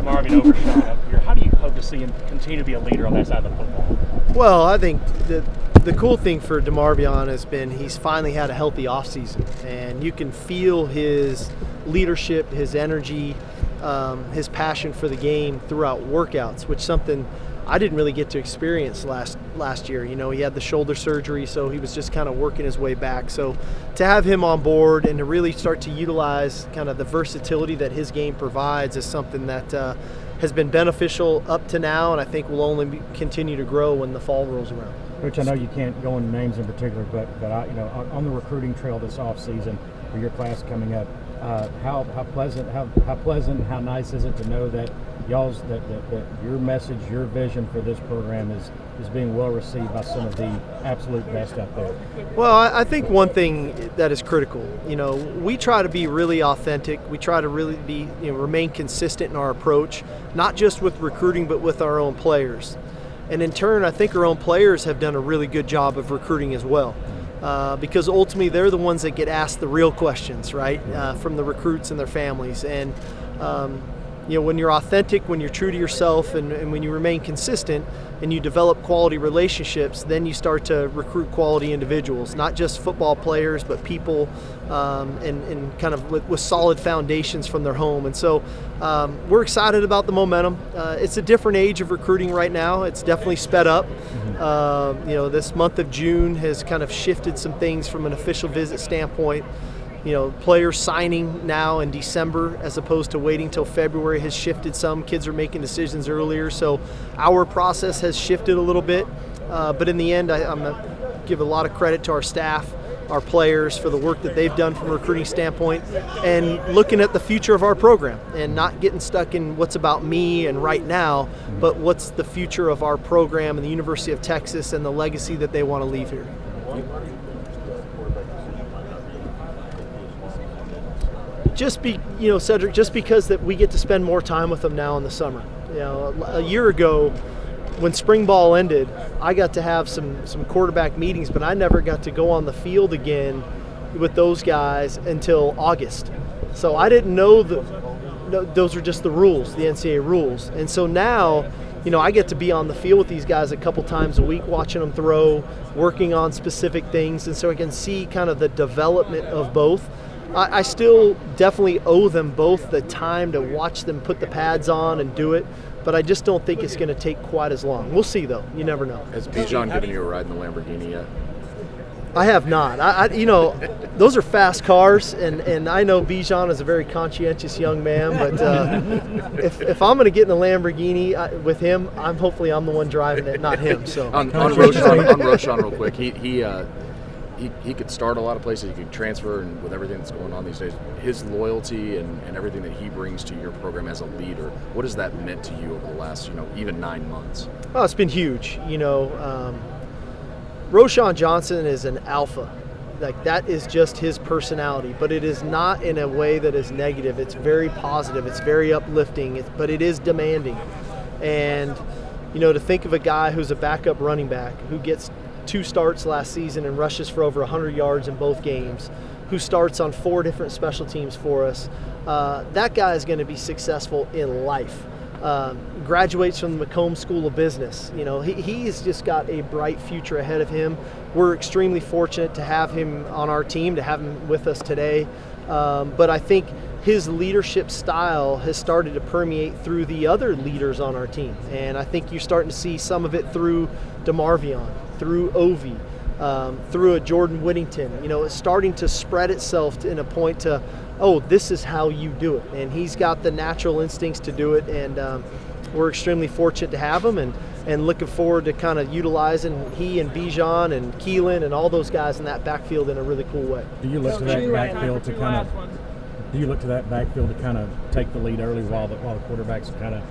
DeMarvin overshot up here. How do you hope to see him continue to be a leader on that side of the football? Well, I think the cool thing for DeMarvion has been he's finally had a healthy offseason, and you can feel his leadership, his energy, his passion for the game throughout workouts, which is something I didn't really get to experience last year. You know, he had the shoulder surgery, so he was just kind of working his way back. So to have him on board and to really start to utilize kind of the versatility that his game provides is something that has been beneficial up to now, and I think will only continue to grow when the fall rolls around. Coach, I know you can't go into names in particular, but on the recruiting trail this offseason for your class coming up, how pleasant, how nice is it to know that that your message, your vision for this program is being well received by some of the absolute best out there? Well, I think one thing that is critical, we try to be really authentic. We try to really be, remain consistent in our approach, not just with recruiting, but with our own players. And in turn, I think our own players have done a really good job of recruiting as well. Because ultimately they're the ones that get asked the real questions, right, from the recruits and their families. And when you're authentic, when you're true to yourself, and when you remain consistent and you develop quality relationships, then you start to recruit quality individuals, not just football players, but people and kind of with solid foundations from their home. And so we're excited about the momentum. It's a different age of recruiting right now. It's definitely sped up. This month of June has kind of shifted some things from an official visit standpoint. Players signing now in December as opposed to waiting till February has shifted some. Kids are making decisions earlier, so our process has shifted a little bit. But in the end, I'm going to give a lot of credit to our staff, our players, for the work that they've done from a recruiting standpoint and looking at the future of our program and not getting stuck in what's about me and right now, but what's the future of our program and the University of Texas and the legacy that they want to leave here. Cedric, just because that we get to spend more time with them now in the summer. A year ago, when spring ball ended, I got to have some quarterback meetings, but I never got to go on the field again with those guys until August. So I didn't know those are just the rules, the NCAA rules. And so now, I get to be on the field with these guys a couple times a week, watching them throw, working on specific things, and so I can see kind of the development of both. I still definitely owe them both the time to watch them put the pads on and do it, but I just don't think it's going to take quite as long. We'll see, though. You never know. Has Bijan given you a ride in the Lamborghini yet? I have not. Those are fast cars, and I know Bijan is a very conscientious young man, but if I'm going to get in the Lamborghini with him, hopefully I'm the one driving it, not him. So on Roshan real quick, he could start a lot of places. He could transfer, and with everything that's going on these days, his loyalty and everything that he brings to your program as a leader, what has that meant to you over the last, even 9 months? Oh, it's been huge. Roshan Johnson is an alpha. Like, that is just his personality, but it is not in a way that is negative. It's very positive. It's very uplifting, but it is demanding. And, to think of a guy who's a backup running back who gets 2 starts last season and rushes for over 100 yards in both games, who starts on 4 different special teams for us, that guy is going to be successful in life. Graduates from the Macomb School of Business. He's just got a bright future ahead of him. We're extremely fortunate to have him on our team, to have him with us today. But I think his leadership style has started to permeate through the other leaders on our team. And I think you're starting to see some of it through DeMarvion, through Ovi, through a Jordan Whittington. It's starting to spread itself in a point to, this is how you do it. And he's got the natural instincts to do it, and we're extremely fortunate to have him and looking forward to kind of utilizing he and Bijan and Keelan and all those guys in that backfield in a really cool way. Do you look to that backfield to kind of take the lead early while the quarterbacks kind of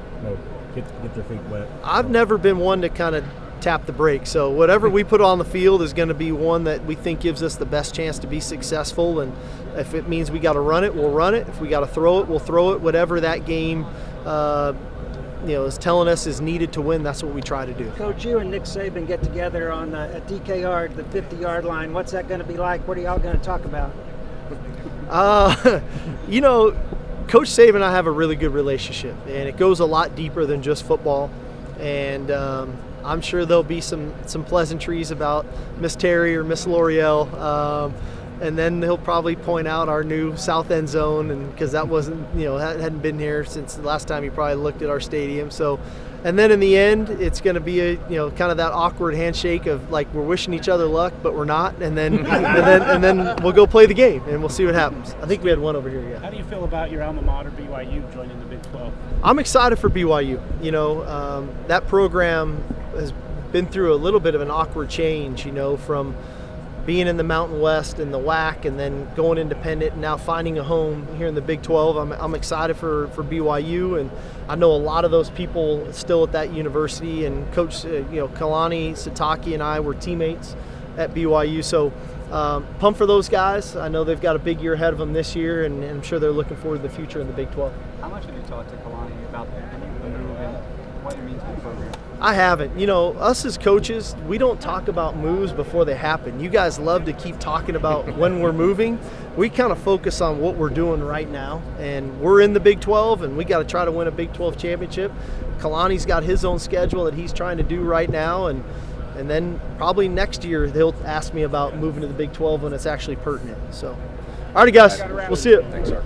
get their feet wet? I've never been one to kind of tap the brakes. So whatever we put on the field is going to be one that we think gives us the best chance to be successful. And if it means we got to run it, we'll run it. If we got to throw it, we'll throw it. Whatever that game is telling us is needed to win, that's what we try to do. Coach, you and Nick Saban get together on at DKR, the 50-yard line. What's that going to be like? What are y'all going to talk about? Coach Saban and I have a really good relationship, and it goes a lot deeper than just football. And I'm sure there'll be some pleasantries about Miss Terry or Miss L'Oreal. And then he'll probably point out our new south end zone, and because that wasn't, hadn't been here since the last time he probably looked at our stadium. So, and then in the end, it's going to be a kind of that awkward handshake of like we're wishing each other luck, but we're not, and then and then we'll go play the game and we'll see what happens. I think we had one over here. Yeah. How do you feel about your alma mater BYU joining the Big 12? I'm excited for BYU. That program has been through a little bit of an awkward change. From being in the Mountain West and the WAC, and then going independent, and now finding a home here in the Big 12. I'm excited for BYU, and I know a lot of those people still at that university. And Coach, Kalani Sataki and I were teammates at BYU, so pumped for those guys. I know they've got a big year ahead of them this year, and I'm sure they're looking forward to the future in the Big 12. How much have you talked to Kalani about the move and what it means for the program? I haven't. Us as coaches, we don't talk about moves before they happen. You guys love to keep talking about when we're moving. We kind of focus on what we're doing right now, and we're in the Big 12, and we got to try to win a Big 12 championship. Kalani's got his own schedule that he's trying to do right now, and then probably next year they'll ask me about moving to the Big 12 when it's actually pertinent. So, all righty, guys, we'll see you. Thanks, sir.